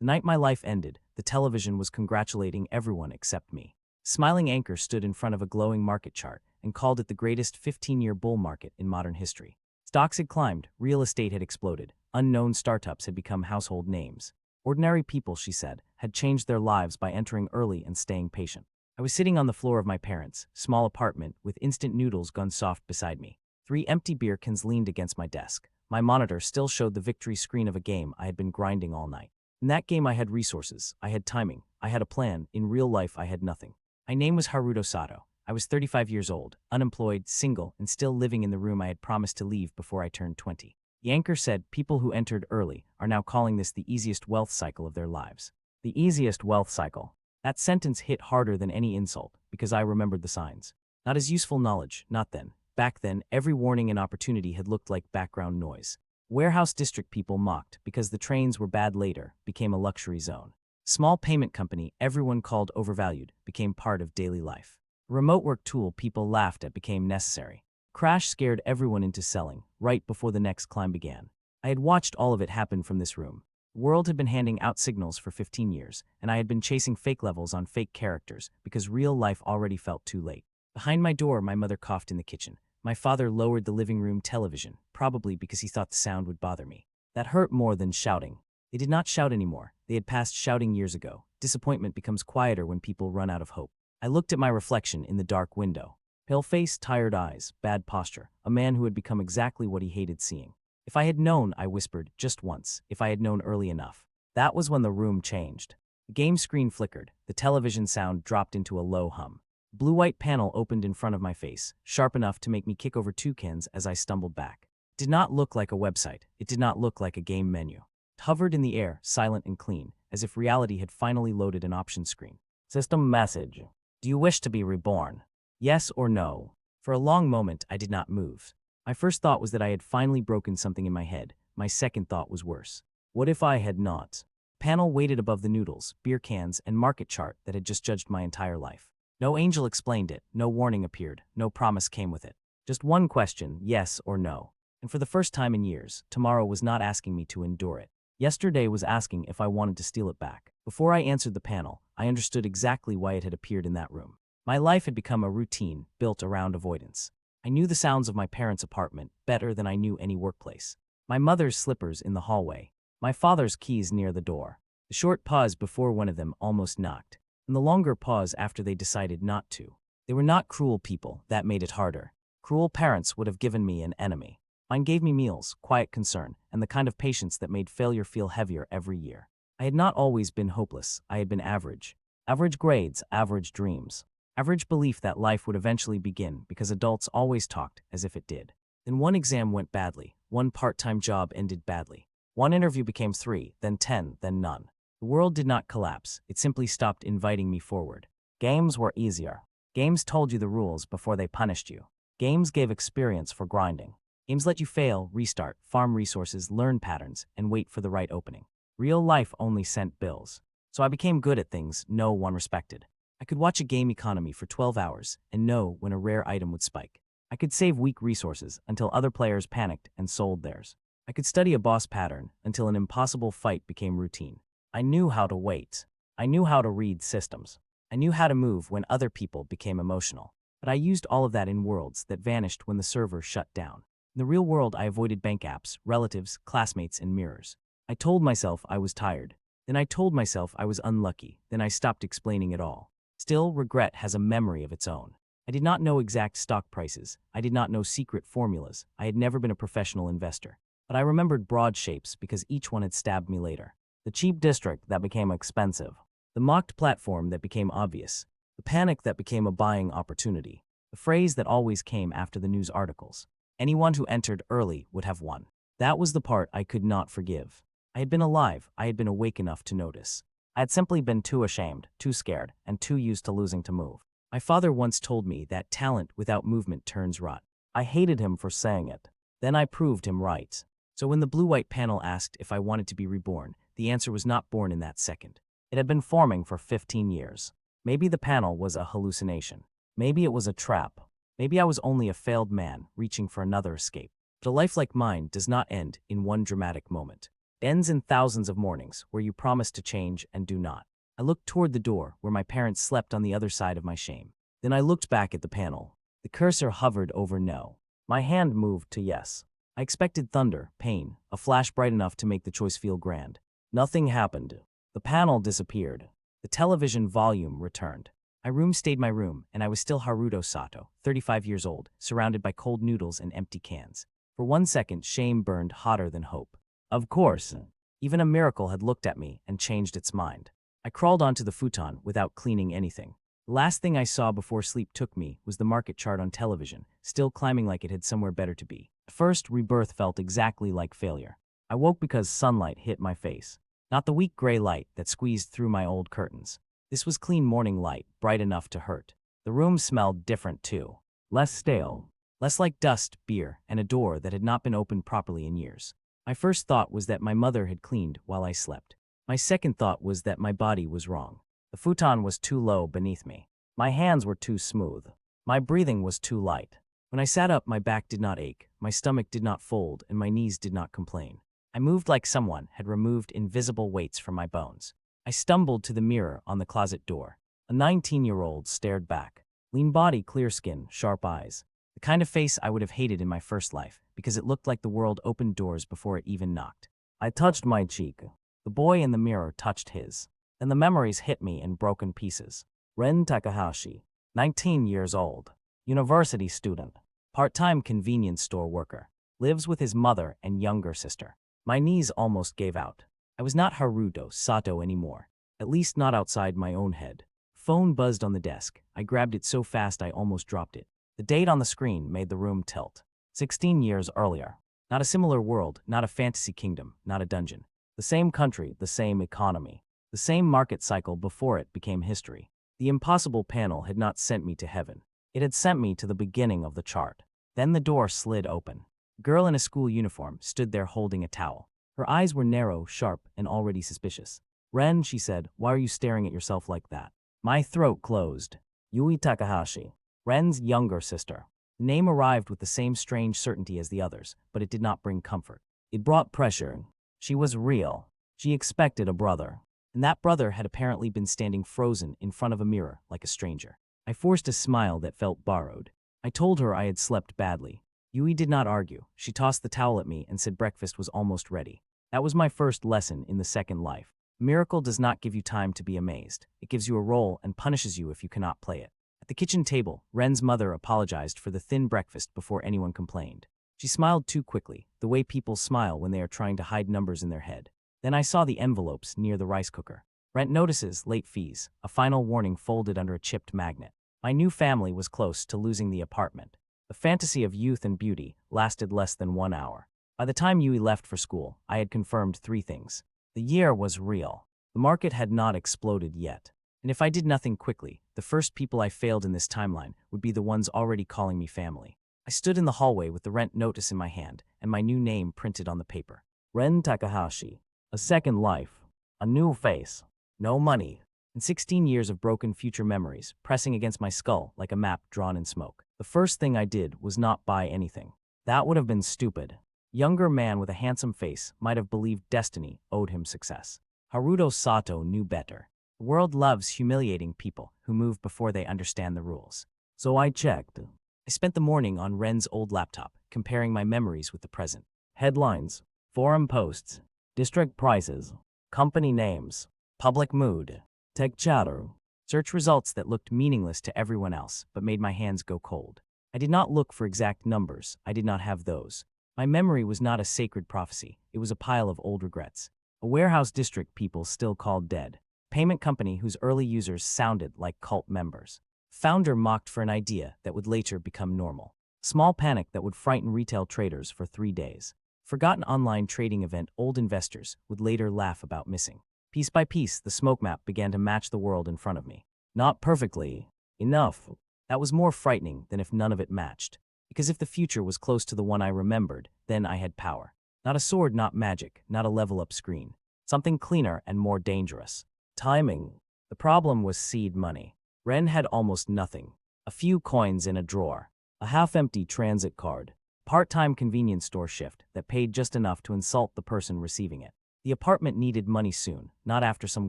The night my life ended, the television was congratulating everyone except me. Smiling anchor stood in front of a glowing market chart and called it the greatest 15-year bull market in modern history. Stocks had climbed, real estate had exploded, unknown startups had become household names. Ordinary people, she said, had changed their lives by entering early and staying patient. I was sitting on the floor of my parents' small apartment with instant noodles gone soft beside me. 3 empty beer cans leaned against my desk. My monitor still showed the victory screen of a game I had been grinding all night. In that game I had resources, I had timing, I had a plan. In real life I had nothing. My name was Haruto Sato. I was 35 years old, unemployed, single, and still living in the room I had promised to leave before I turned 20. The anchor said people who entered early are now calling this the easiest wealth cycle of their lives. The easiest wealth cycle. That sentence hit harder than any insult because I remembered the signs. Not as useful knowledge, not then. Back then, every warning and opportunity had looked like background noise. Warehouse district people mocked because the trains were bad later, became a luxury zone. Small payment company everyone called overvalued became part of daily life. Remote work tool people laughed at became necessary. Crash scared everyone into selling, right before the next climb began. I had watched all of it happen from this room. The world had been handing out signals for 15 years, and I had been chasing fake levels on fake characters because real life already felt too late. Behind my door, my mother coughed in the kitchen. My father lowered the living room television, probably because he thought the sound would bother me. That hurt more than shouting. They did not shout anymore. They had passed shouting years ago. Disappointment becomes quieter when people run out of hope. I looked at my reflection in the dark window. Pale face, tired eyes, bad posture, a man who had become exactly what he hated seeing. If I had known, I whispered, just once, if I had known early enough. That was when the room changed. The game screen flickered, the television sound dropped into a low hum. The blue-white panel opened in front of my face, sharp enough to make me kick over 2 cans as I stumbled back. It did not look like a website, it did not look like a game menu. It hovered in the air, silent and clean, as if reality had finally loaded an option screen. System message. Do you wish to be reborn? Yes or no? For a long moment, I did not move. My first thought was that I had finally broken something in my head. My second thought was worse. What if I had not? Panel waited above the noodles, beer cans, and market chart that had just judged my entire life. No angel explained it, no warning appeared, no promise came with it. Just one question, yes or no. And for the first time in years, tomorrow was not asking me to endure it. Yesterday was asking if I wanted to steal it back. Before I answered the panel, I understood exactly why it had appeared in that room. My life had become a routine built around avoidance. I knew the sounds of my parents' apartment better than I knew any workplace. My mother's slippers in the hallway. My father's keys near the door. The short pause before one of them almost knocked, and the longer pause after they decided not to. They were not cruel people, that made it harder. Cruel parents would have given me an enemy. Mine gave me meals, quiet concern, and the kind of patience that made failure feel heavier every year. I had not always been hopeless, I had been average. Average grades, average dreams. Average belief that life would eventually begin because adults always talked as if it did. Then one exam went badly, one part-time job ended badly. One interview became 3, then 10, then none. The world did not collapse, it simply stopped inviting me forward. Games were easier. Games told you the rules before they punished you. Games gave experience for grinding. Games let you fail, restart, farm resources, learn patterns, and wait for the right opening. Real life only sent bills. So I became good at things no one respected. I could watch a game economy for 12 hours and know when a rare item would spike. I could save weak resources until other players panicked and sold theirs. I could study a boss pattern until an impossible fight became routine. I knew how to wait. I knew how to read systems. I knew how to move when other people became emotional. But I used all of that in worlds that vanished when the server shut down. In the real world, I avoided bank apps, relatives, classmates, and mirrors. I told myself I was tired. Then I told myself I was unlucky. Then I stopped explaining it all. Still, regret has a memory of its own. I did not know exact stock prices. I did not know secret formulas. I had never been a professional investor. But I remembered broad shapes because each one had stabbed me later. The cheap district that became expensive. The mocked platform that became obvious. The panic that became a buying opportunity. The phrase that always came after the news articles. Anyone who entered early would have won. That was the part I could not forgive. I had been alive. I had been awake enough to notice. I had simply been too ashamed, too scared, and too used to losing to move. My father once told me that talent without movement turns rot. I hated him for saying it. Then I proved him right. So when the blue-white panel asked if I wanted to be reborn, the answer was not born in that second. It had been forming for 15 years. Maybe the panel was a hallucination. Maybe it was a trap. Maybe I was only a failed man reaching for another escape. But a life like mine does not end in one dramatic moment. ends in thousands of mornings where you promise to change and do not. I looked toward the door where my parents slept on the other side of my shame. Then I looked back at the panel. The cursor hovered over no. My hand moved to yes. I expected thunder, pain, a flash bright enough to make the choice feel grand. Nothing happened. The panel disappeared. The television volume returned. My room stayed my room, and I was still Haruto Sato, 35 years old, surrounded by cold noodles and empty cans. For 1 second, shame burned hotter than hope. Of course, even a miracle had looked at me and changed its mind. I crawled onto the futon without cleaning anything. The last thing I saw before sleep took me was the market chart on television, still climbing like it had somewhere better to be. At first, rebirth felt exactly like failure. I woke because sunlight hit my face. Not the weak gray light that squeezed through my old curtains. This was clean morning light, bright enough to hurt. The room smelled different too. Less stale. Less like dust, beer, and a door that had not been opened properly in years. My first thought was that my mother had cleaned while I slept. My second thought was that my body was wrong. The futon was too low beneath me. My hands were too smooth. My breathing was too light. When I sat up, my back did not ache, my stomach did not fold, and my knees did not complain. I moved like someone had removed invisible weights from my bones. I stumbled to the mirror on the closet door. A 19-year-old stared back. Lean body, clear skin, sharp eyes. The kind of face I would have hated in my first life, because it looked like the world opened doors before it even knocked. I touched my cheek. The boy in the mirror touched his. Then the memories hit me in broken pieces. Ren Takahashi, 19 years old. University student. Part-time convenience store worker. Lives with his mother and younger sister. My knees almost gave out. I was not Haruto Sato anymore. At least not outside my own head. Phone buzzed on the desk. I grabbed it so fast I almost dropped it. The date on the screen made the room tilt. 16 years earlier. Not a similar world, not a fantasy kingdom, not a dungeon. The same country, the same economy. The same market cycle before it became history. The impossible panel had not sent me to heaven. It had sent me to the beginning of the chart. Then the door slid open. A girl in a school uniform stood there holding a towel. Her eyes were narrow, sharp, and already suspicious. "Ren," she said, "why are you staring at yourself like that?" My throat closed. Yui Takahashi. Ren's younger sister. The name arrived with the same strange certainty as the others, but it did not bring comfort. It brought pressure. She was real. She expected a brother. And that brother had apparently been standing frozen in front of a mirror like a stranger. I forced a smile that felt borrowed. I told her I had slept badly. Yui did not argue. She tossed the towel at me and said breakfast was almost ready. That was my first lesson in the second life. A miracle does not give you time to be amazed. It gives you a role and punishes you if you cannot play it. At the kitchen table, Ren's mother apologized for the thin breakfast before anyone complained. She smiled too quickly, the way people smile when they are trying to hide numbers in their head. Then I saw the envelopes near the rice cooker. Rent notices, late fees, a final warning folded under a chipped magnet. My new family was close to losing the apartment. The fantasy of youth and beauty lasted less than 1 hour. By the time Yui left for school, I had confirmed 3 things. The year was real. The market had not exploded yet. And if I did nothing quickly, the first people I failed in this timeline would be the ones already calling me family. I stood in the hallway with the rent notice in my hand and my new name printed on the paper. Ren Takahashi. A second life. A new face. No money. And 16 years of broken future memories pressing against my skull like a map drawn in smoke. The first thing I did was not buy anything. That would have been stupid. Younger man with a handsome face might have believed destiny owed him success. Haruto Sato knew better. The world loves humiliating people who move before they understand the rules. So I checked. I spent the morning on Ren's old laptop, comparing my memories with the present. Headlines, forum posts, district prices, company names, public mood, tech chatter. Search results that looked meaningless to everyone else, but made my hands go cold. I did not look for exact numbers. I did not have those. My memory was not a sacred prophecy. It was a pile of old regrets. A warehouse district people still called dead. Payment company whose early users sounded like cult members. Founder mocked for an idea that would later become normal. Small panic that would frighten retail traders for 3 days. Forgotten online trading event old investors would later laugh about missing. Piece by piece, the smoke map began to match the world in front of me. Not perfectly. Enough. That was more frightening than if none of it matched. Because if the future was close to the one I remembered, then I had power. Not a sword, not magic, not a level-up screen. Something cleaner and more dangerous. Timing. The problem was seed money. Ren had almost nothing. A few coins in a drawer. A half-empty transit card. Part-time convenience store shift that paid just enough to insult the person receiving it. The apartment needed money soon, not after some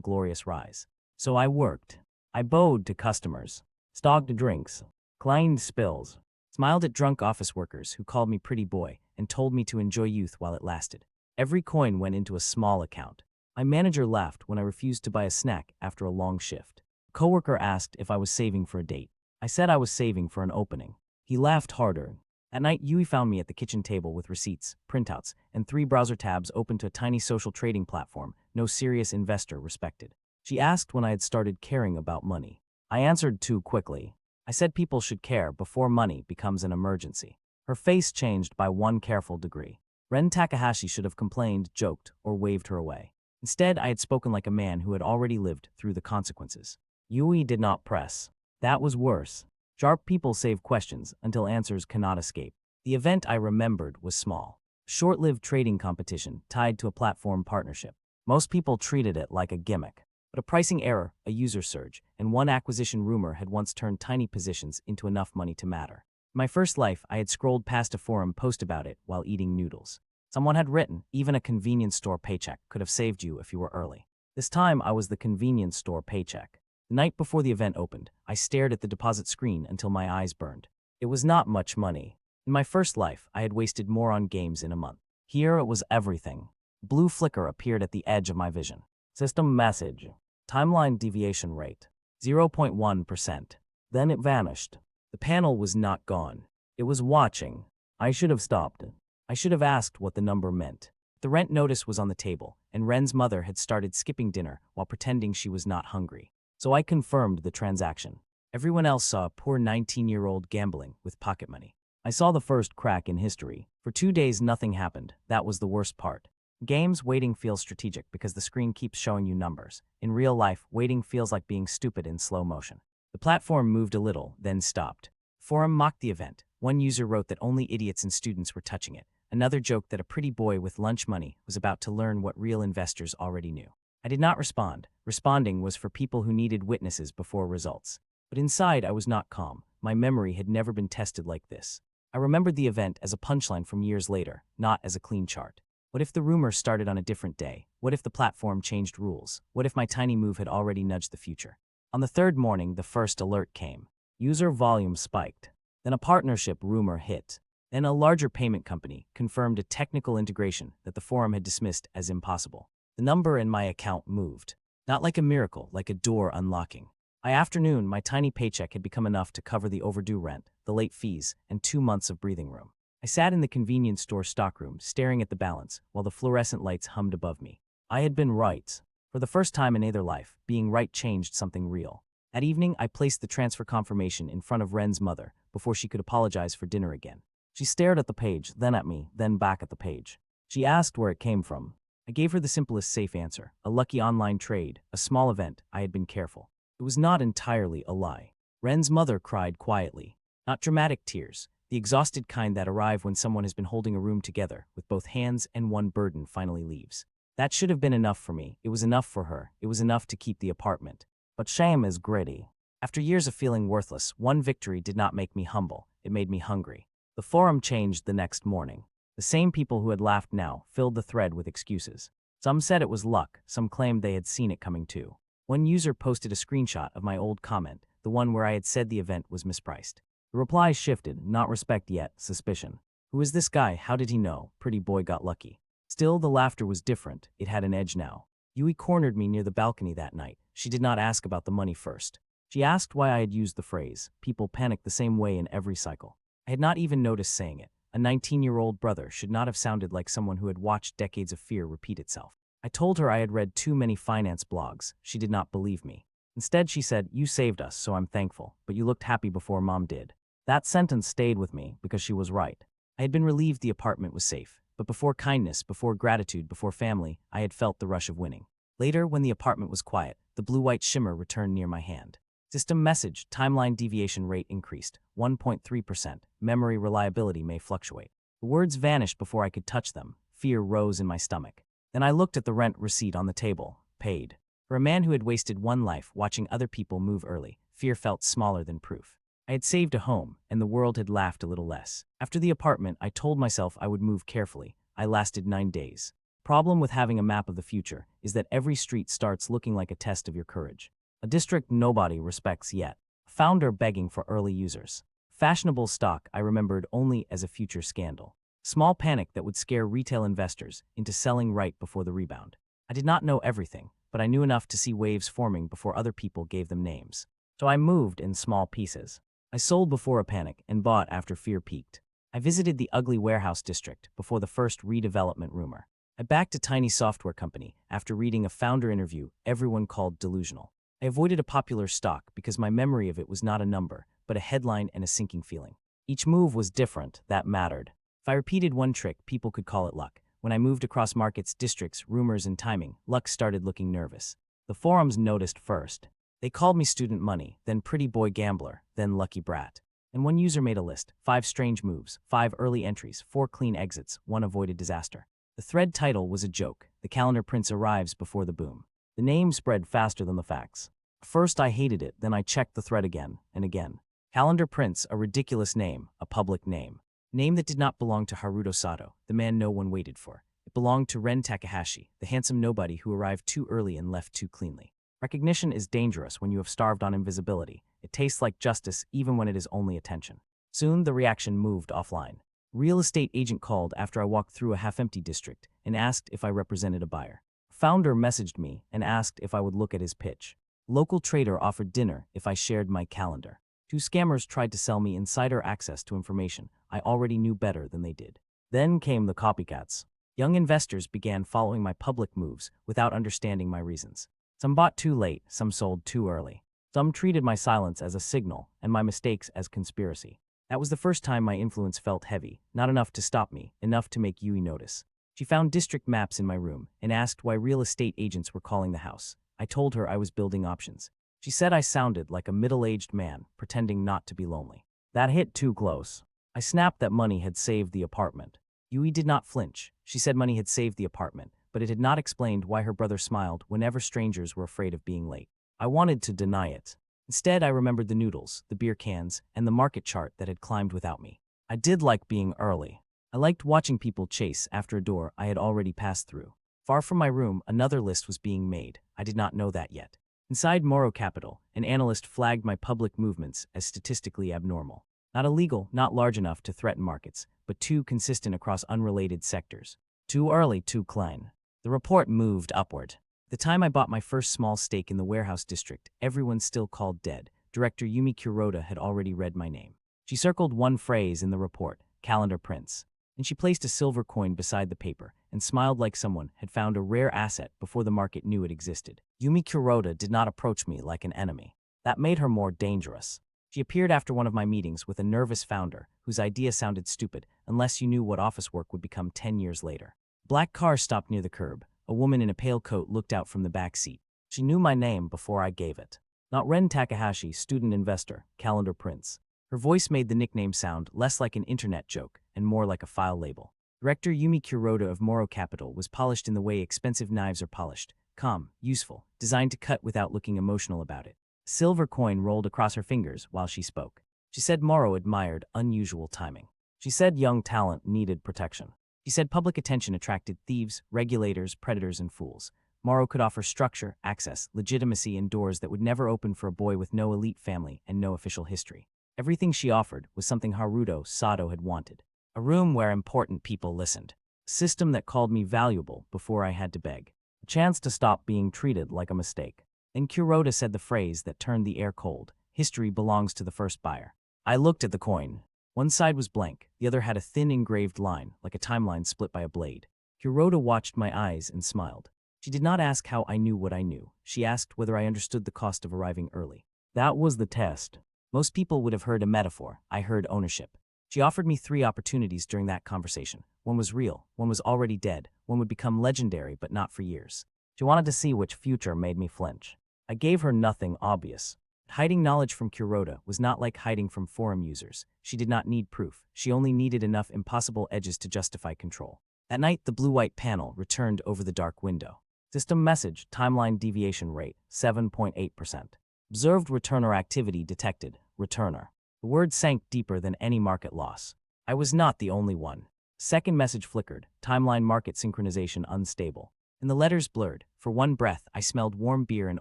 glorious rise. So I worked. I bowed to customers, stocked drinks, cleaned spills, smiled at drunk office workers who called me pretty boy and told me to enjoy youth while it lasted. Every coin went into a small account. My manager laughed when I refused to buy a snack after a long shift. A coworker asked if I was saving for a date. I said I was saving for an opening. He laughed harder. At night, Yui found me at the kitchen table with receipts, printouts, and 3 browser tabs open to a tiny social trading platform no serious investor respected. She asked when I had started caring about money. I answered too quickly. I said people should care before money becomes an emergency. Her face changed by 1 careful degree. Ren Takahashi should have complained, joked, or waved her away. Instead, I had spoken like a man who had already lived through the consequences. Yui did not press. That was worse. Sharp people save questions until answers cannot escape. The event I remembered was small. A short-lived trading competition tied to a platform partnership. Most people treated it like a gimmick. But a pricing error, a user surge, and 1 acquisition rumor had once turned tiny positions into enough money to matter. In my first life, I had scrolled past a forum post about it while eating noodles. Someone had written, even a convenience store paycheck could have saved you if you were early. This time, I was the convenience store paycheck. The night before the event opened, I stared at the deposit screen until my eyes burned. It was not much money. In my first life, I had wasted more on games in a month. Here it was everything. A blue flicker appeared at the edge of my vision. System message. Timeline deviation rate. 0.1%. Then it vanished. The panel was not gone. It was watching. I should have stopped. I should have asked what the number meant. The rent notice was on the table, and Ren's mother had started skipping dinner while pretending she was not hungry. So I confirmed the transaction. Everyone else saw a poor 19-year-old gambling with pocket money. I saw the first crack in history. For 2 days nothing happened. That was the worst part. Games, waiting feels strategic because the screen keeps showing you numbers. In real life, waiting feels like being stupid in slow motion. The platform moved a little, then stopped. Forum mocked the event. 1 user wrote that only idiots and students were touching it. Another joked that a pretty boy with lunch money was about to learn what real investors already knew. I did not respond. Responding was for people who needed witnesses before results. But inside, I was not calm. My memory had never been tested like this. I remembered the event as a punchline from years later, not as a clean chart. What if the rumor started on a different day? What if the platform changed rules? What if my tiny move had already nudged the future? On the 3rd morning, the first alert came. User volume spiked. Then a partnership rumor hit. Then a larger payment company confirmed a technical integration that the forum had dismissed as impossible. The number in my account moved. Not like a miracle, like a door unlocking. By afternoon, my tiny paycheck had become enough to cover the overdue rent, the late fees, and 2 months of breathing room. I sat in the convenience store stockroom, staring at the balance, while the fluorescent lights hummed above me. I had been right. For the first time in either life, being right changed something real. That evening, I placed the transfer confirmation in front of Ren's mother before she could apologize for dinner again. She stared at the page, then at me, then back at the page. She asked where it came from. I gave her the simplest safe answer, a lucky online trade, a small event. I had been careful. It was not entirely a lie. Ren's mother cried quietly. Not dramatic tears, the exhausted kind that arrive when someone has been holding a room together with both hands and one burden finally leaves. That should have been enough for me. It was enough for her. It was enough to keep the apartment. But shame is gritty. After years of feeling worthless, one victory did not make me humble. It made me hungry. The forum changed the next morning. The same people who had laughed now filled the thread with excuses. Some said it was luck. Some claimed they had seen it coming too. One user posted a screenshot of my old comment, the one where I had said the event was mispriced. The replies shifted, not respect yet, suspicion. Who is this guy? How did he know? Pretty boy got lucky. Still, the laughter was different. It had an edge now. Yui cornered me near the balcony that night. She did not ask about the money first. She asked why I had used the phrase. People panic the same way in every cycle. I had not even noticed saying it. A 19-year-old brother should not have sounded like someone who had watched decades of fear repeat itself. I told her I had read too many finance blogs. She did not believe me. Instead, she said, "You saved us, so I'm thankful, but you looked happy before Mom did." That sentence stayed with me because she was right. I had been relieved the apartment was safe, but before kindness, before gratitude, before family, I had felt the rush of winning. Later, when the apartment was quiet, the blue-white shimmer returned near my hand. System message, timeline deviation rate increased, 1.3%. Memory reliability may fluctuate. The words vanished before I could touch them. Fear rose in my stomach. Then I looked at the rent receipt on the table. Paid. For a man who had wasted one life watching other people move early, fear felt smaller than proof. I had saved a home, and the world had laughed a little less. After the apartment, I told myself I would move carefully. I lasted 9 days. Problem with having a map of the future is that every street starts looking like a test of your courage. A district nobody respects yet. A founder begging for early users. Fashionable stock I remembered only as a future scandal. Small panic that would scare retail investors into selling right before the rebound. I did not know everything, but I knew enough to see waves forming before other people gave them names. So I moved in small pieces. I sold before a panic and bought after fear peaked. I visited the ugly warehouse district before the first redevelopment rumor. I backed a tiny software company after reading a founder interview everyone called delusional. I avoided a popular stock because my memory of it was not a number, but a headline and a sinking feeling. Each move was different, that mattered. If I repeated one trick, people could call it luck. When I moved across markets, districts, rumors, and timing, luck started looking nervous. The forums noticed first. They called me student money, then pretty boy gambler, then lucky brat. And one user made a list: 5 strange moves, 5 early entries, 4 clean exits, 1 avoided disaster. The thread title was a joke. The calendar prince arrives before the boom. The name spread faster than the facts. First I hated it, then I checked the thread again and again. Calendar prince, a ridiculous name, a public name. Name that did not belong to Haruto Sato, the man no one waited for. It belonged to Ren Takahashi, the handsome nobody who arrived too early and left too cleanly. Recognition is dangerous when you have starved on invisibility. It tastes like justice even when it is only attention. Soon the reaction moved offline. Real estate agent called after I walked through a half-empty district and asked if I represented a buyer. Founder messaged me and asked if I would look at his pitch. Local trader offered dinner if I shared my calendar. 2 scammers tried to sell me insider access to information I already knew better than they did. Then came the copycats. Young investors began following my public moves without understanding my reasons. Some bought too late, some sold too early. Some treated my silence as a signal and my mistakes as conspiracy. That was the first time my influence felt heavy, not enough to stop me, enough to make Yui notice. She found district maps in my room and asked why real estate agents were calling the house. I told her I was building options. She said I sounded like a middle-aged man, pretending not to be lonely. That hit too close. I snapped that money had saved the apartment. Yui did not flinch. She said money had saved the apartment, but it had not explained why her brother smiled whenever strangers were afraid of being late. I wanted to deny it. Instead, I remembered the noodles, the beer cans, and the market chart that had climbed without me. I did like being early. I liked watching people chase after a door I had already passed through. Far from my room, another list was being made. I did not know that yet. Inside Moro Capital, an analyst flagged my public movements as statistically abnormal. Not illegal, not large enough to threaten markets, but too consistent across unrelated sectors. Too early, too clean. The report moved upward. The time I bought my first small stake in the warehouse district, everyone still called dead. Director Yumi Kuroda had already read my name. She circled one phrase in the report, calendar prince, and she placed a silver coin beside the paper and smiled like someone had found a rare asset before the market knew it existed. Yumi Kuroda did not approach me like an enemy. That made her more dangerous. She appeared after one of my meetings with a nervous founder whose idea sounded stupid unless you knew what office work would become 10 years later. Black car stopped near the curb. A woman in a pale coat looked out from the back seat. She knew my name before I gave it. Not Ren Takahashi, student investor, calendar prince. Her voice made the nickname sound less like an internet joke and more like a file label. Director Yumi Kuroda of Moro Capital was polished in the way expensive knives are polished. Calm, useful, designed to cut without looking emotional about it. A silver coin rolled across her fingers while she spoke. She said Moro admired unusual timing. She said young talent needed protection. She said public attention attracted thieves, regulators, predators, and fools. Moro could offer structure, access, legitimacy, and doors that would never open for a boy with no elite family and no official history. Everything she offered was something Haruto Sato had wanted. A room where important people listened. A system that called me valuable before I had to beg. A chance to stop being treated like a mistake. Then Kuroda said the phrase that turned the air cold. History belongs to the first buyer. I looked at the coin. One side was blank, the other had a thin engraved line, like a timeline split by a blade. Kuroda watched my eyes and smiled. She did not ask how I knew what I knew. She asked whether I understood the cost of arriving early. That was the test. Most people would have heard a metaphor. I heard ownership. She offered me 3 opportunities during that conversation. One was real, one was already dead, one would become legendary but not for years. She wanted to see which future made me flinch. I gave her nothing obvious. Hiding knowledge from Kuroda was not like hiding from forum users. She did not need proof. She only needed enough impossible edges to justify control. That night, the blue-white panel returned over the dark window. System message, timeline deviation rate, 7.8%. Observed returner activity detected, returner. The word sank deeper than any market loss. I was not the only one. Second message flickered, timeline market synchronization unstable. And the letters blurred. For one breath, I smelled warm beer and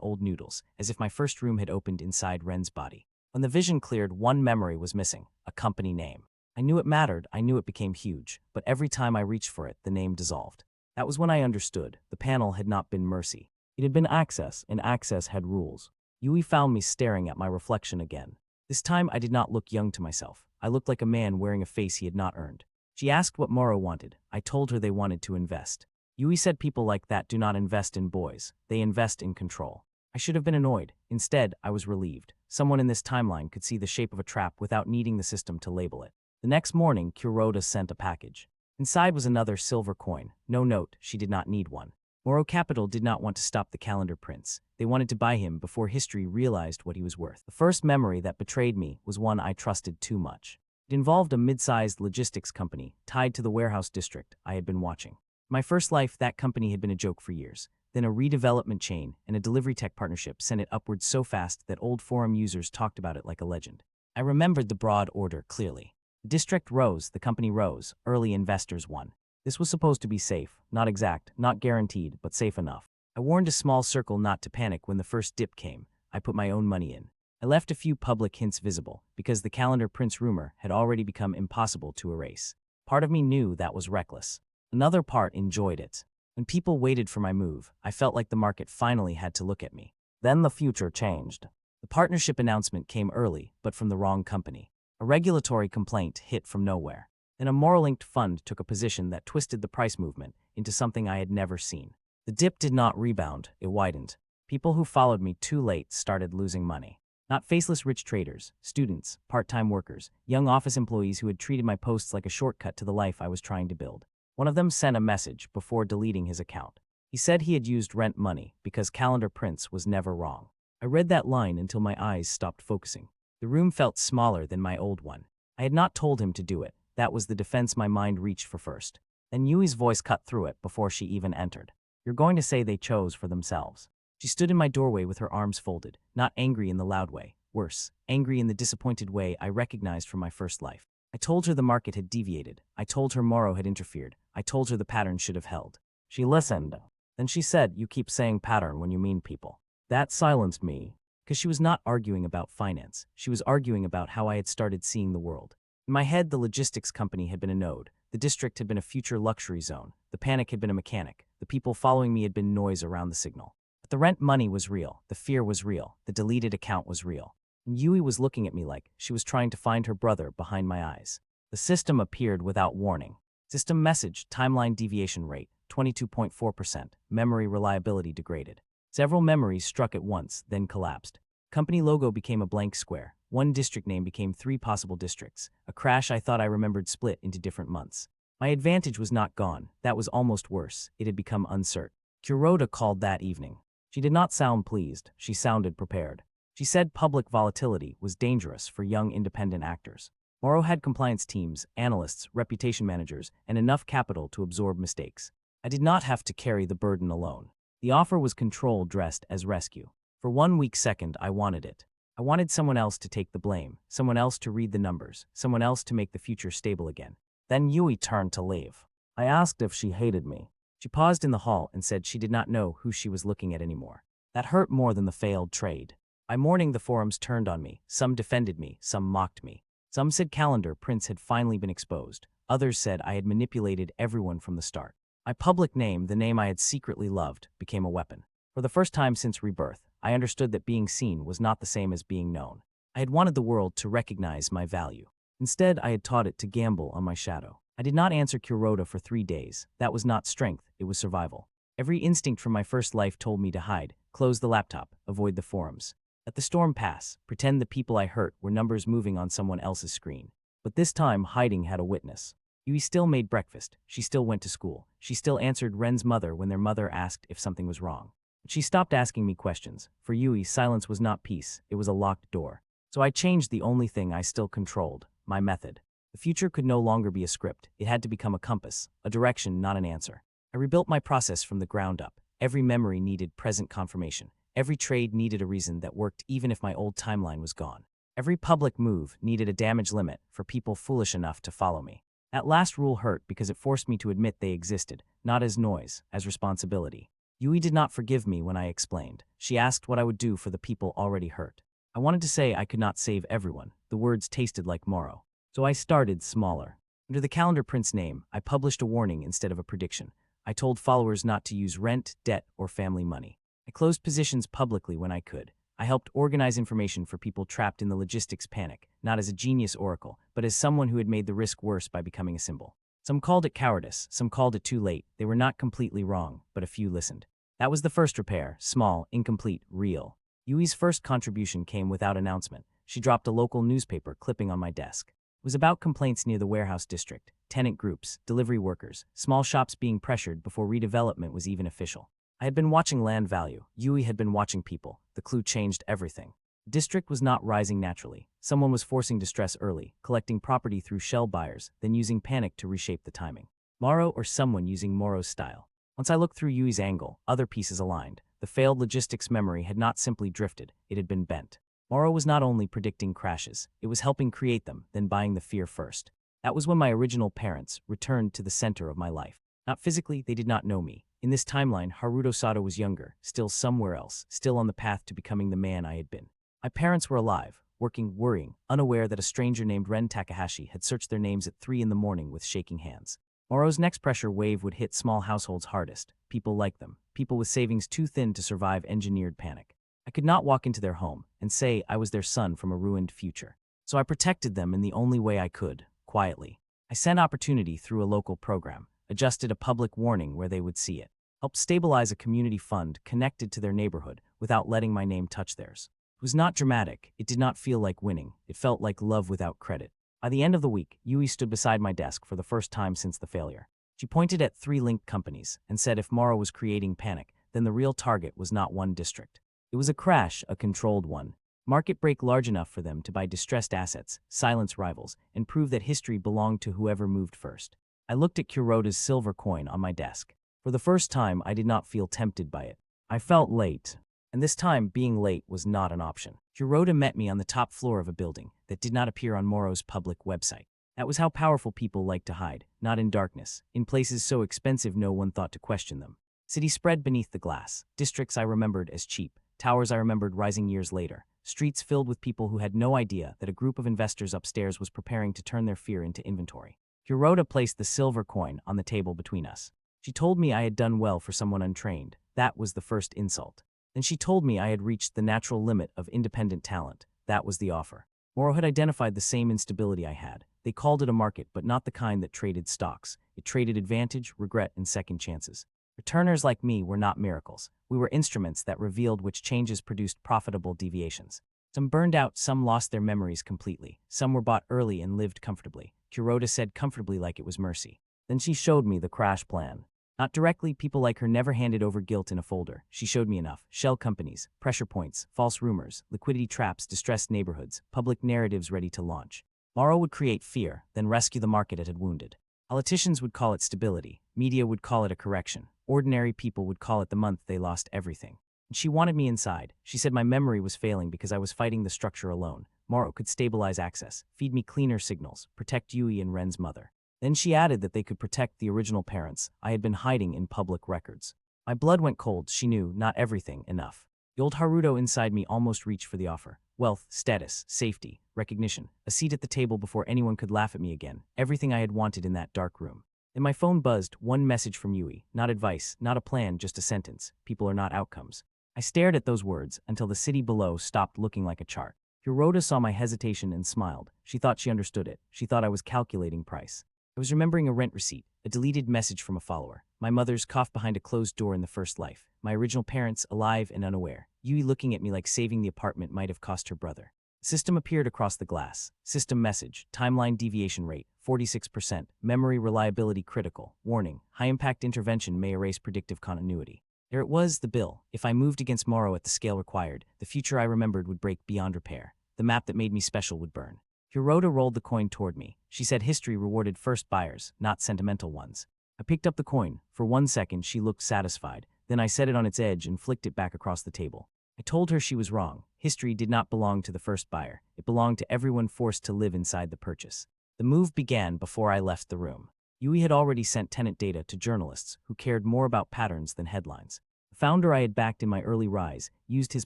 old noodles, as if my first room had opened inside Ren's body. When the vision cleared, one memory was missing, a company name. I knew it mattered, I knew it became huge, but every time I reached for it, the name dissolved. That was when I understood. The panel had not been mercy. It had been access, and access had rules. Yui found me staring at my reflection again. This time I did not look young to myself. I looked like a man wearing a face he had not earned. She asked what Moro wanted. I told her they wanted to invest. Yui said people like that do not invest in boys. They invest in control. I should have been annoyed. Instead, I was relieved. Someone in this timeline could see the shape of a trap without needing the system to label it. The next morning, Kuroda sent a package. Inside was another silver coin. No note, she did not need one. Moro Capital did not want to stop the calendar prince. They wanted to buy him before history realized what he was worth. The first memory that betrayed me was one I trusted too much. It involved a mid-sized logistics company tied to the warehouse district I had been watching. My first life, that company had been a joke for years. Then a redevelopment chain and a delivery tech partnership sent it upwards so fast that old forum users talked about it like a legend. I remembered the broad order clearly. The district rose, the company rose, early investors won. This was supposed to be safe, not exact, not guaranteed, but safe enough. I warned a small circle not to panic when the first dip came. I put my own money in. I left a few public hints visible, because the calendar prince rumor had already become impossible to erase. Part of me knew that was reckless. Another part enjoyed it. When people waited for my move, I felt like the market finally had to look at me. Then the future changed. The partnership announcement came early, but from the wrong company. A regulatory complaint hit from nowhere. Then a moral-linked fund took a position that twisted the price movement into something I had never seen. The dip did not rebound, it widened. People who followed me too late started losing money. Not faceless rich traders, students, part-time workers, young office employees who had treated my posts like a shortcut to the life I was trying to build. One of them sent a message before deleting his account. He said he had used rent money because Calendar Prince was never wrong. I read that line until my eyes stopped focusing. The room felt smaller than my old one. I had not told him to do it. That was the defense my mind reached for first. Then Yui's voice cut through it before she even entered. You're going to say they chose for themselves. She stood in my doorway with her arms folded, not angry in the loud way. Worse, angry in the disappointed way I recognized from my first life. I told her the market had deviated. I told her Moro had interfered. I told her the pattern should have held. She listened. Then she said, you keep saying pattern when you mean people. That silenced me. Because she was not arguing about finance. She was arguing about how I had started seeing the world. In my head, the logistics company had been a node. The district had been a future luxury zone. The panic had been a mechanic. The people following me had been noise around the signal. But the rent money was real. The fear was real. The deleted account was real. And Yui was looking at me like she was trying to find her brother behind my eyes. The system appeared without warning. System message, timeline deviation rate, 22.4%. Memory reliability degraded. Several memories struck at once, then collapsed. Company logo became a blank square. One district name became 3 possible districts. A crash I thought I remembered split into different months. My advantage was not gone. That was almost worse. It had become uncertain. Kuroda called that evening. She did not sound pleased. She sounded prepared. She said public volatility was dangerous for young independent actors. Moro had compliance teams, analysts, reputation managers, and enough capital to absorb mistakes. I did not have to carry the burden alone. The offer was control dressed as rescue. For 1 weak second, I wanted it. I wanted someone else to take the blame, someone else to read the numbers, someone else to make the future stable again. Then Yui turned to leave. I asked if she hated me. She paused in the hall and said she did not know who she was looking at anymore. That hurt more than the failed trade. By morning, the forums turned on me. Some defended me, some mocked me. Some said Calendar Prince had finally been exposed. Others said I had manipulated everyone from the start. My public name, the name I had secretly loved, became a weapon. For the first time since rebirth, I understood that being seen was not the same as being known. I had wanted the world to recognize my value. Instead, I had taught it to gamble on my shadow. I did not answer Kuroda for 3 days. That was not strength, it was survival. Every instinct from my first life told me to hide, close the laptop, avoid the forums. Let the storm pass, pretend the people I hurt were numbers moving on someone else's screen. But this time, hiding had a witness. Yui still made breakfast. She still went to school. She still answered Ren's mother when their mother asked if something was wrong. But she stopped asking me questions. For Yui, silence was not peace. It was a locked door. So I changed the only thing I still controlled, my method. The future could no longer be a script. It had to become a compass, a direction, not an answer. I rebuilt my process from the ground up. Every memory needed present confirmation. Every trade needed a reason that worked even if my old timeline was gone. Every public move needed a damage limit for people foolish enough to follow me. That last rule hurt because it forced me to admit they existed, not as noise, as responsibility. Yui did not forgive me when I explained. She asked what I would do for the people already hurt. I wanted to say I could not save everyone. The words tasted like Moro. So I started smaller. Under the calendar prince name, I published a warning instead of a prediction. I told followers not to use rent, debt, or family money. I closed positions publicly when I could. I helped organize information for people trapped in the logistics panic, not as a genius oracle, but as someone who had made the risk worse by becoming a symbol. Some called it cowardice, some called it too late. They were not completely wrong, but a few listened. That was the first repair, small, incomplete, real. Yui's first contribution came without announcement. She dropped a local newspaper clipping on my desk. It was about complaints near the warehouse district, tenant groups, delivery workers, small shops being pressured before redevelopment was even official. I had been watching land value. Yui had been watching people. The clue changed everything. The district was not rising naturally. Someone was forcing distress early, collecting property through shell buyers, then using panic to reshape the timing. Moro or someone using Moro's style. Once I looked through Yui's angle, other pieces aligned. The failed logistics memory had not simply drifted, it had been bent. Moro was not only predicting crashes, it was helping create them, then buying the fear first. That was when my original parents returned to the center of my life. Not physically, they did not know me. In this timeline, Haruto Sato was younger, still somewhere else, still on the path to becoming the man I had been. My parents were alive, working, worrying, unaware that a stranger named Ren Takahashi had searched their names at 3 in the morning with shaking hands. Moro's next pressure wave would hit small households hardest, people like them, people with savings too thin to survive engineered panic. I could not walk into their home and say I was their son from a ruined future. So I protected them in the only way I could, quietly. I sent opportunity through a local program, adjusted a public warning where they would see it, helped stabilize a community fund connected to their neighborhood without letting my name touch theirs. It was not dramatic, it did not feel like winning, it felt like love without credit. By the end of the week, Yui stood beside my desk for the first time since the failure. She pointed at 3 linked companies and said if Moro was creating panic, then the real target was not one district. It was a crash, a controlled one. Market break large enough for them to buy distressed assets, silence rivals, and prove that history belonged to whoever moved first. I looked at Kuroda's silver coin on my desk. For the first time, I did not feel tempted by it. I felt late. And this time, being late was not an option. Kuroda met me on the top floor of a building that did not appear on Moro's public website. That was how powerful people like to hide, not in darkness, in places so expensive no one thought to question them. Cities spread beneath the glass, districts I remembered as cheap, towers I remembered rising years later, streets filled with people who had no idea that a group of investors upstairs was preparing to turn their fear into inventory. Kuroda placed the silver coin on the table between us. She told me I had done well for someone untrained. That was the first insult. Then she told me I had reached the natural limit of independent talent. That was the offer. Moro had identified the same instability I had. They called it a market, but not the kind that traded stocks. It traded advantage, regret, and second chances. Returners like me were not miracles. We were instruments that revealed which changes produced profitable deviations. Some burned out, some lost their memories completely. Some were bought early and lived comfortably. Kuroda said comfortably like it was mercy. Then she showed me the crash plan. Not directly, people like her never handed over guilt in a folder. She showed me enough. Shell companies, pressure points, false rumors, liquidity traps, distressed neighborhoods, public narratives ready to launch. Moro would create fear, then rescue the market it had wounded. Politicians would call it stability. Media would call it a correction. Ordinary people would call it the month they lost everything. And she wanted me inside. She said my memory was failing because I was fighting the structure alone. Moro could stabilize access, feed me cleaner signals, protect Yui and Ren's mother. Then she added that they could protect the original parents I had been hiding in public records. My blood went cold. She knew, not everything, enough. The old Haruto inside me almost reached for the offer. Wealth, status, safety, recognition, a seat at the table before anyone could laugh at me again. Everything I had wanted in that dark room. Then my phone buzzed, one message from Yui. Not advice, not a plan, just a sentence. People are not outcomes. I stared at those words until the city below stopped looking like a chart. Kuroda saw my hesitation and smiled. She thought she understood it. She thought I was calculating price. I was remembering a rent receipt, a deleted message from a follower, my mother's cough behind a closed door in the first life, my original parents alive and unaware, Yui looking at me like saving the apartment might have cost her brother. System appeared across the glass. System message, timeline deviation rate, 46%, memory reliability critical, warning, high-impact intervention may erase predictive continuity. There it was, the bill. If I moved against Moro at the scale required, the future I remembered would break beyond repair. The map that made me special would burn. Kuroda rolled the coin toward me. She said history rewarded first buyers, not sentimental ones. I picked up the coin. For 1 second, she looked satisfied. Then I set it on its edge and flicked it back across the table. I told her she was wrong. History did not belong to the first buyer. It belonged to everyone forced to live inside the purchase. The move began before I left the room. Yui had already sent tenant data to journalists who cared more about patterns than headlines. The founder I had backed in my early rise used his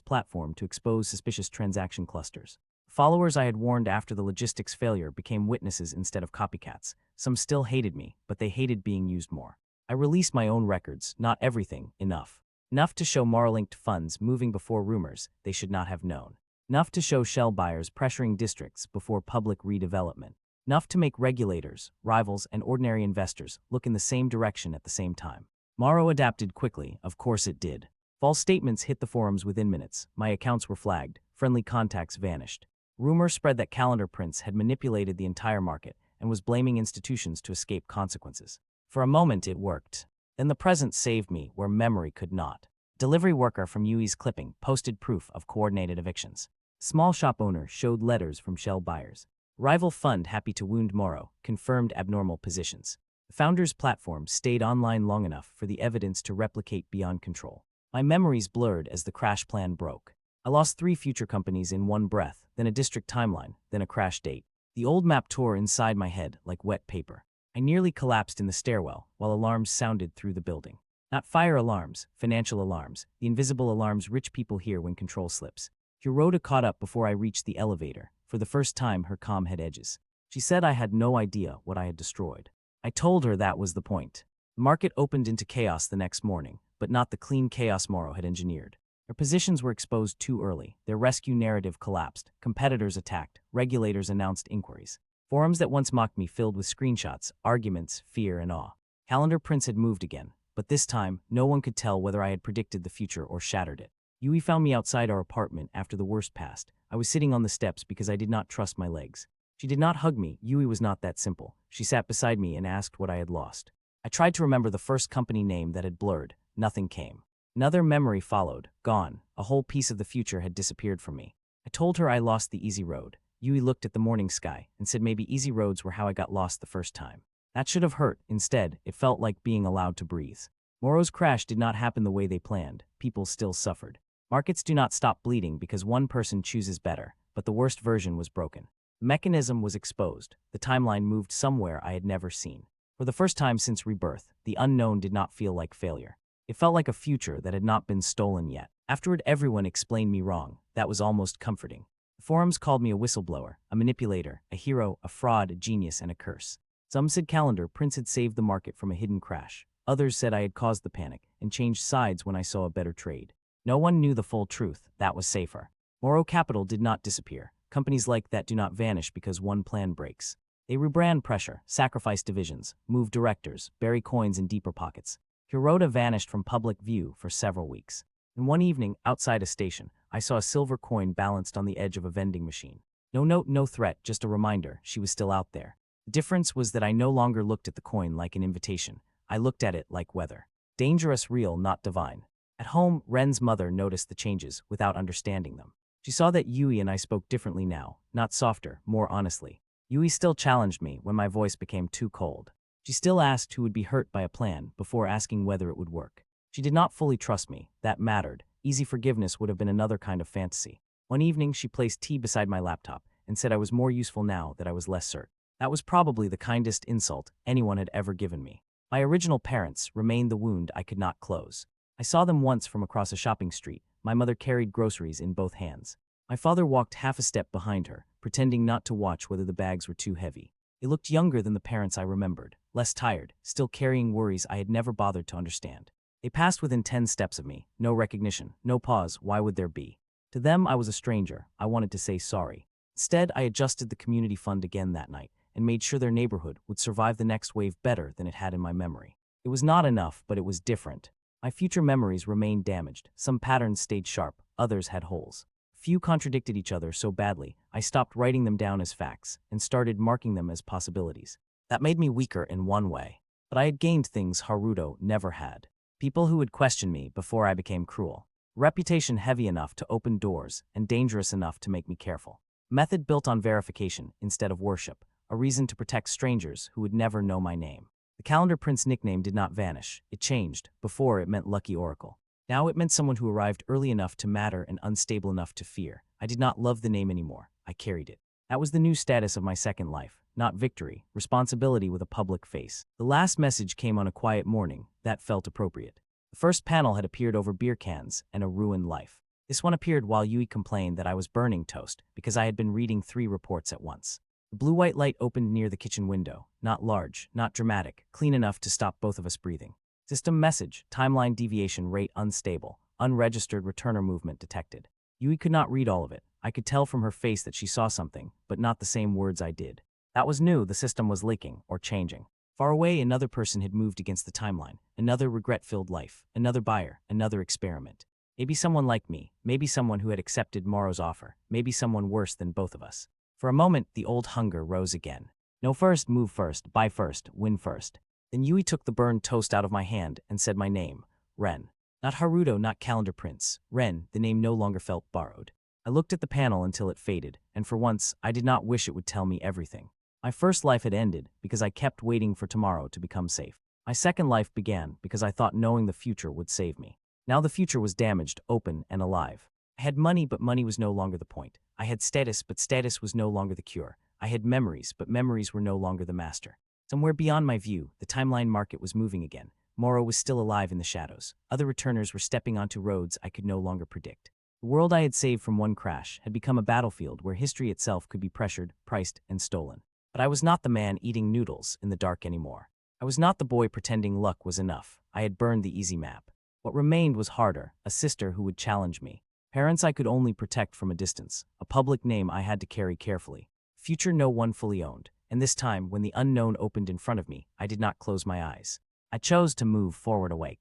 platform to expose suspicious transaction clusters. Followers I had warned after the logistics failure became witnesses instead of copycats. Some still hated me, but they hated being used more. I released my own records, not everything, enough. Enough to show Mara-linked funds moving before rumors they should not have known. Enough to show shell buyers pressuring districts before public redevelopment. Enough to make regulators, rivals, and ordinary investors look in the same direction at the same time. Morrow adapted quickly, of course it did. False statements hit the forums within minutes, my accounts were flagged, friendly contacts vanished. Rumor spread that Calendar Prince had manipulated the entire market and was blaming institutions to escape consequences. For a moment it worked. Then the present saved me where memory could not. Delivery worker from Yui's clipping posted proof of coordinated evictions. Small shop owner showed letters from shell buyers. Rival fund happy to wound Morrow confirmed abnormal positions. The founder's platform stayed online long enough for the evidence to replicate beyond control. My memories blurred as the crash plan broke. I lost 3 future companies in one breath, then a district timeline, then a crash date. The old map tore inside my head like wet paper. I nearly collapsed in the stairwell while alarms sounded through the building. Not fire alarms, financial alarms, the invisible alarms rich people hear when control slips. Hiroda caught up before I reached the elevator. For the first time, her calm had edges. She said I had no idea what I had destroyed. I told her that was the point. The market opened into chaos the next morning, but not the clean chaos Morrow had engineered. Their positions were exposed too early, their rescue narrative collapsed, competitors attacked, regulators announced inquiries. Forums that once mocked me filled with screenshots, arguments, fear, and awe. Calendar Prince had moved again, but this time, no one could tell whether I had predicted the future or shattered it. Yui found me outside our apartment after the worst passed. I was sitting on the steps because I did not trust my legs. She did not hug me. Yui was not that simple. She sat beside me and asked what I had lost. I tried to remember the first company name that had blurred. Nothing came. Another memory followed. Gone. A whole piece of the future had disappeared from me. I told her I lost the easy road. Yui looked at the morning sky and said maybe easy roads were how I got lost the first time. That should have hurt. Instead, it felt like being allowed to breathe. Morrow's crash did not happen the way they planned. People still suffered. Markets do not stop bleeding because one person chooses better, but the worst version was broken. The mechanism was exposed. The timeline moved somewhere I had never seen. For the first time since rebirth, the unknown did not feel like failure. It felt like a future that had not been stolen yet. Afterward, everyone explained me wrong. That was almost comforting. The forums called me a whistleblower, a manipulator, a hero, a fraud, a genius, and a curse. Some said Calendar Prince had saved the market from a hidden crash. Others said I had caused the panic and changed sides when I saw a better trade. No one knew the full truth. That was safer. Morrow Capital did not disappear. Companies like that do not vanish because one plan breaks. They rebrand pressure, sacrifice divisions, move directors, bury coins in deeper pockets. Hiroda vanished from public view for several weeks. And one evening, outside a station, I saw a silver coin balanced on the edge of a vending machine. No note, no threat, just a reminder she was still out there. The difference was that I no longer looked at the coin like an invitation. I looked at it like weather. Dangerous, real, not divine. At home, Ren's mother noticed the changes without understanding them. She saw that Yui and I spoke differently now, not softer, more honestly. Yui still challenged me when my voice became too cold. She still asked who would be hurt by a plan before asking whether it would work. She did not fully trust me. That mattered. Easy forgiveness would have been another kind of fantasy. One evening, she placed tea beside my laptop and said I was more useful now that I was less certain. That was probably the kindest insult anyone had ever given me. My original parents remained the wound I could not close. I saw them once from across a shopping street. My mother carried groceries in both hands. My father walked half a step behind her, pretending not to watch whether the bags were too heavy. They looked younger than the parents I remembered, less tired, still carrying worries I had never bothered to understand. They passed within 10 steps of me. No recognition, no pause. Why would there be? To them, I was a stranger. I wanted to say sorry. Instead, I adjusted the community fund again that night and made sure their neighborhood would survive the next wave better than it had in my memory. It was not enough, but it was different. My future memories remained damaged. Some patterns stayed sharp, others had holes. Few contradicted each other so badly, I stopped writing them down as facts and started marking them as possibilities. That made me weaker in one way. But I had gained things Haruto never had. People who would question me before I became cruel. Reputation heavy enough to open doors and dangerous enough to make me careful. Method built on verification instead of worship. A reason to protect strangers who would never know my name. The Calendar Prince nickname did not vanish. It changed. Before, it meant Lucky Oracle. Now it meant someone who arrived early enough to matter and unstable enough to fear. I did not love the name anymore. I carried it. That was the new status of my second life. not victory, responsibility with a public face. The last message came on a quiet morning that felt appropriate. The first panel had appeared over beer cans and a ruined life. This one appeared while Yui complained that I was burning toast because I had been reading 3 reports at once. The blue-white light opened near the kitchen window, not large, not dramatic, clean enough to stop both of us breathing. System message, timeline deviation rate unstable, unregistered returner movement detected. Yui could not read all of it. I could tell from her face that she saw something, but not the same words I did. That was new, the system was leaking, or changing. Far away, another person had moved against the timeline, another regret-filled life, another buyer, another experiment. Maybe someone like me, maybe someone who had accepted Morrow's offer, maybe someone worse than both of us. For a moment, the old hunger rose again. Know first, move first, buy first, win first. Then Yui took the burned toast out of my hand and said my name, Ren. Not Haruto, not Calendar Prince. Ren, the name no longer felt borrowed. I looked at the panel until it faded, and for once, I did not wish it would tell me everything. My first life had ended because I kept waiting for tomorrow to become safe. My second life began because I thought knowing the future would save me. Now the future was damaged, open, and alive. I had money, but money was no longer the point. I had status, but status was no longer the cure. I had memories, but memories were no longer the master. Somewhere beyond my view, the timeline market was moving again. Morrow was still alive in the shadows. Other returners were stepping onto roads I could no longer predict. The world I had saved from one crash had become a battlefield where history itself could be pressured, priced, and stolen. But I was not the man eating noodles in the dark anymore. I was not the boy pretending luck was enough. I had burned the easy map. What remained was harder, a sister who would challenge me. Parents I could only protect from a distance, a public name I had to carry carefully. Future no one fully owned, and this time, when the unknown opened in front of me, I did not close my eyes. I chose to move forward awake.